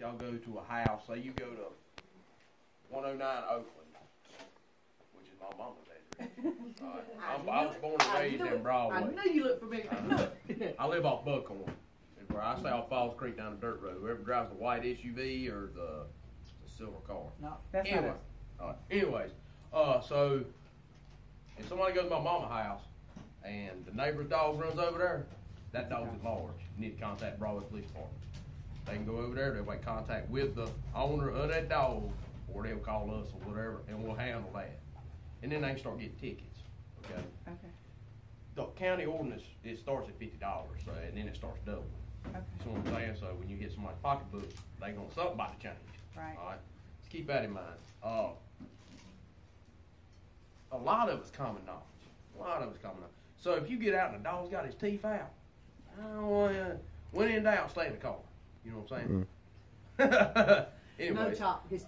y'all go to a house, say you go to 109 Oakland, which is my mama's address. I was born and raised in Broadway. I knew you looked familiar. I live off Buckhorn, where I stay off Falls Creek down the dirt road. Whoever drives the white SUV or the silver car. No, that's anyway, not anyways, so if somebody goes to my mama's house and the neighbor's dog runs over there, that dog's at large. You need to contact Broadway Police Department. They can go over there, they'll make contact with the owner of that dog, or they'll call us or whatever, and we'll handle that. And then they can start getting tickets, okay? Okay. The county ordinance, it starts at $50, so, and then it starts doubling. Okay. That's what I'm saying. So when you get somebody's pocketbook, they gonna something about to change. Right. All right. Let's keep that in mind. A lot of it's common knowledge. So if you get out and the dog's got his teeth out, when in doubt, stay in the car. You know what I'm saying? Anyways, No chop. His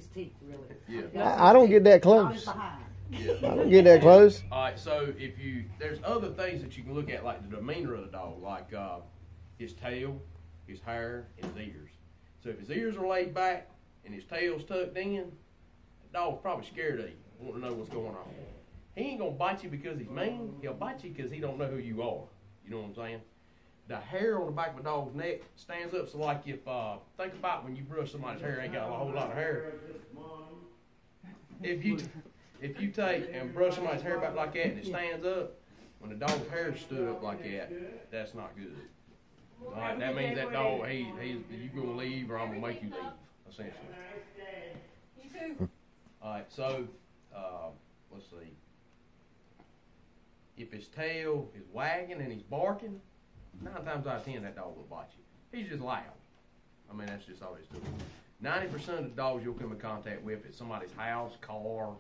teeth, really. Yeah. I don't get that Not his close. behind. Yeah. I don't get that close. All right, so there's other things that you can look at, like the demeanor of the dog, like his tail, his hair, and his ears. So if his ears are laid back and his tail's tucked in, the dog's probably scared of you, wanting to know what's going on. He ain't gonna bite you because he's mean. He'll bite you because he don't know who you are. You know what I'm saying? The hair on the back of a dog's neck stands up. So like if think about when you brush somebody's hair, ain't got a whole lot of hair. If you take and brush somebody's hair back like that and it stands up, when the dog's hair stood up like that, that's not good. All right, that means that dog, you gonna leave or I'm gonna make you leave, essentially. You too. All right, so let's see. If his tail is wagging and he's barking, 9 times out of 10 that dog will bite you. He's just loud. I mean, that's just all he's doing. 90% of the dogs you'll come in contact with at somebody's house, car,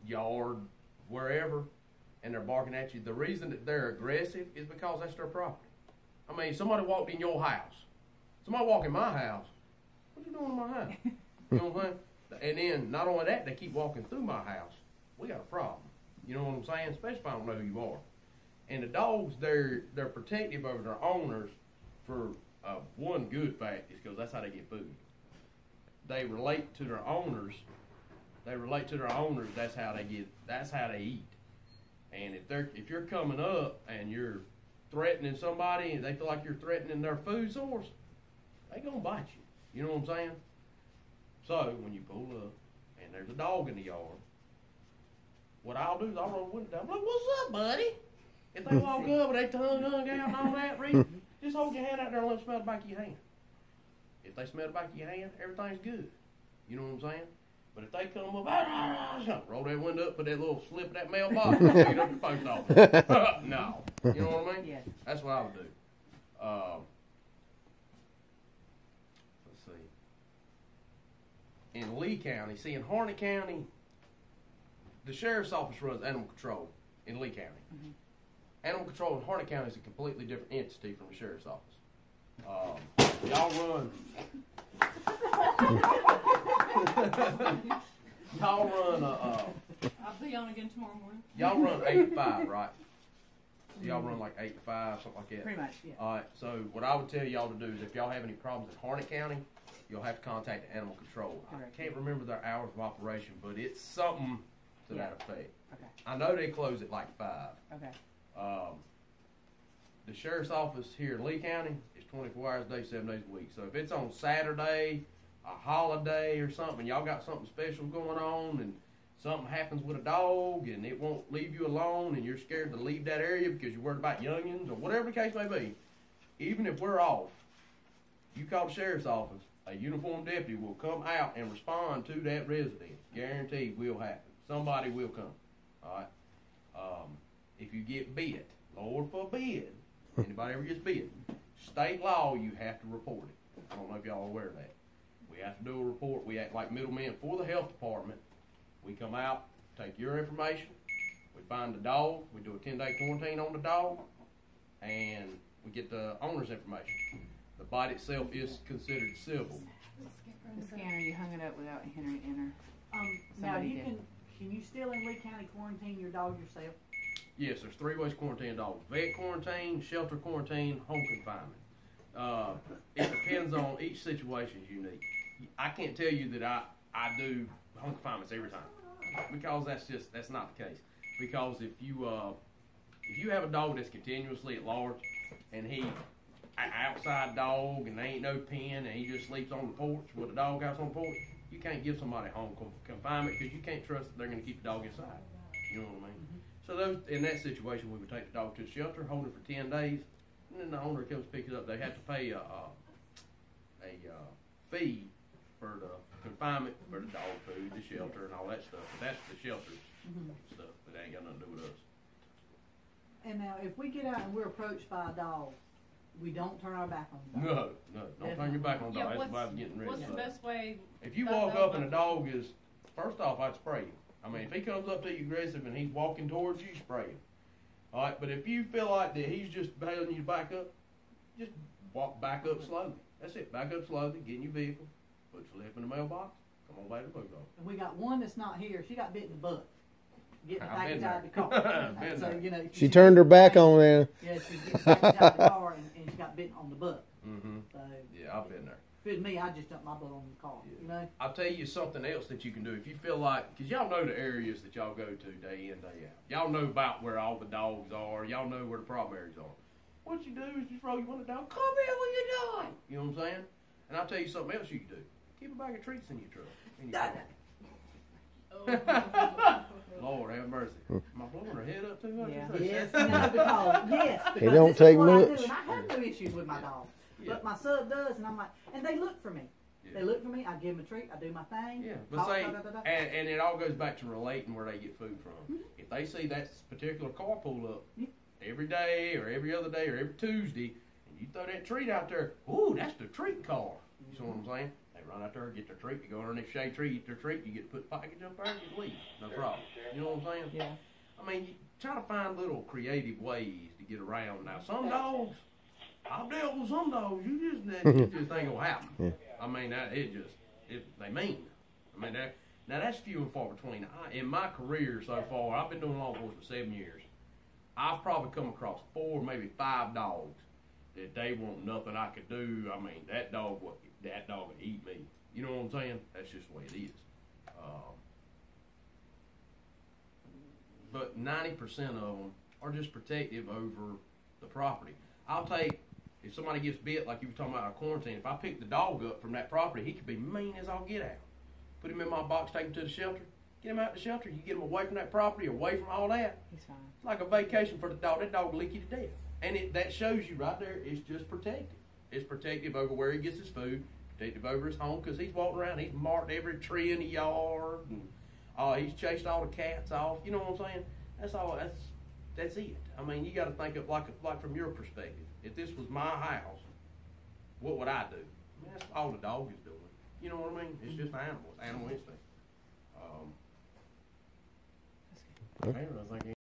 yard, wherever, and they're barking at you, the reason that they're aggressive is because that's their property. I mean, somebody walked in your house. Somebody walk in my house. What are you doing in my house? You know what I'm saying? And then, not only that, they keep walking through my house. We got a problem. You know what I'm saying? Especially if I don't know who you are. And the dogs, they're protective over their owners for one good fact is because that's how they get food. They relate to their owners. That's how they eat. And if you're coming up and you're threatening somebody and they feel like you're threatening their food source, they gonna bite you. You know what I'm saying? So when you pull up and there's a dog in the yard, what I'll do is I'll roll the window down. I'm like, "What's up, buddy?" If they walk up with their tongue hung out and all that, just hold your hand out there and let them smell the back of your hand. If they smell the back of your hand, everything's good. You know what I'm saying? But if they come up, roll that window up, put that little slip in that mailbox, and pick it up the post office. No. You know what I mean? Yeah. That's what I would do. Let's see. In Lee County, in Harnett County, the sheriff's office runs animal control in Lee County. Mm-hmm. Animal Control in Harnett County is a completely different entity from the sheriff's office. Y'all run. I'll be on again tomorrow morning. Y'all run 8 to 5, right? Y'all run like 8 to 5, something like that. Pretty much, yeah. All right. So what I would tell y'all to do is, if y'all have any problems in Harnett County, you'll have to contact the Animal Control. Correct. I can't remember their hours of operation, but it's something to that effect. Okay. I know they close at like 5. Okay. The sheriff's office here in Lee County is 24 hours a day, 7 days a week. So if it's on Saturday, a holiday or something, y'all got something special going on and something happens with a dog and it won't leave you alone and you're scared to leave that area because you're worried about youngins or whatever the case may be, even if we're off, you call the sheriff's office, a uniformed deputy will come out and respond to that resident. Guaranteed will happen. Somebody will come. All right. If you get bit, Lord forbid, anybody ever gets bit, state law, you have to report it. I don't know if y'all are aware of that. We have to do a report. We act like middlemen for the health department. We come out, take your information, we find the dog, we do a 10-day quarantine on the dog, and we get the owner's information. The bite itself is considered civil. The scanner, you hung it up without Henry enter. Now Somebody you did. can you still in Lee County quarantine your dog yourself? Yes, there's 3 ways to quarantine dogs. Vet quarantine, shelter quarantine, home confinement. It depends on each situation is unique. I can't tell you that I do home confinements every time because that's not the case. Because if you have a dog that's continuously at large and he an outside dog and there ain't no pen and he just sleeps on the porch with a doghouse on the porch, you can't give somebody home confinement because you can't trust that they're going to keep the dog inside. You know what I mean? So in that situation, we would take the dog to the shelter, hold it for 10 days, and then the owner comes pick it up. They have to pay a fee for the confinement, for the dog food, the shelter, and all that stuff. But that's the shelter's stuff. That ain't got nothing to do with us. And now, if we get out and we're approached by a dog, we don't turn our back on the dog. No, don't turn your back on the dog. Yeah, That's why I'm getting rid of what's it. the best way? If you walk up and a dog is, first off, I'd spray him. I mean, if he comes up to you aggressive and he's walking towards you, spray him. All right, but if you feel like that he's just telling you to back up, just walk back up slowly. That's it. Back up slowly, get in your vehicle, put your lip in the mailbox, come on back to the bulldog. And we got one that's not here. She got bit in the butt. Getting the I've package been out of the there. car. Been So, there. you know, She turned her back on them. Yeah, she getting the package out of the car and she got bitten on the butt. Mm-hmm. So, Yeah, I've been there. if it was me, I'd just dump my butt on the car, you know? I'll tell you something else that you can do. If you feel like, because y'all know the areas that y'all go to day in, day out. Y'all know about where all the dogs are. Y'all know where the problem areas are. What you do is just roll your window down. Come here when you're done. You know what I'm saying? And I'll tell you something else you can do. Keep a bag of treats in your truck. In your car. Lord have mercy. Am I blowing her head up too much? Yeah. Yes, no, because It don't this is take what I do, much. and I have no issues with my dog. Yeah. But my sub does, and I'm like, and they look for me. Yeah. They look for me, I give them a treat, I do my thing. Yeah, but talk, say, da, da, da, da. and it all goes back to relating where they get food from. If they see that particular car pull up Yeah. every day or every other day or every Tuesday, and you throw that treat out there, ooh, that's the treat car. You see what I'm saying? They run out there, get their treat, you go underneath the shade tree, eat their treat, you get to put the package up there and you leave. No problem. You know what I'm saying? Yeah. I mean, you try to find little creative ways to get around. Now, some dogs, I've dealt with some dogs, it just ain't gonna happen. Yeah. I mean, they mean. I mean, now that's few and far between. In my career so far, I've been doing law enforcement 7 years. I've probably come across 4, maybe 5 dogs that they want nothing I could do. I mean, that dog would eat me. You know what I'm saying? That's just the way it is. But 90% of them are just protective over the property. I'll take, if somebody gets bit, like you were talking about our quarantine, if I pick the dog up from that property, he could be mean as I'll get out. Put him in my box, take him to the shelter, get him out the shelter, you get him away from that property, away from all that. He's fine. It's like a vacation for the dog. That dog will lick you to death. And that shows you right there, it's just protective. It's protective over where he gets his food, protective over his home, because he's walking around, he's marked every tree in the yard, and he's chased all the cats off. You know what I'm saying? That's all. That's it. I mean, you got to think of like from your perspective. If this was my house, what would I do? I mean, that's all the dog is doing. You know what I mean? It's just animal. It's animal instinct. Apparently, I think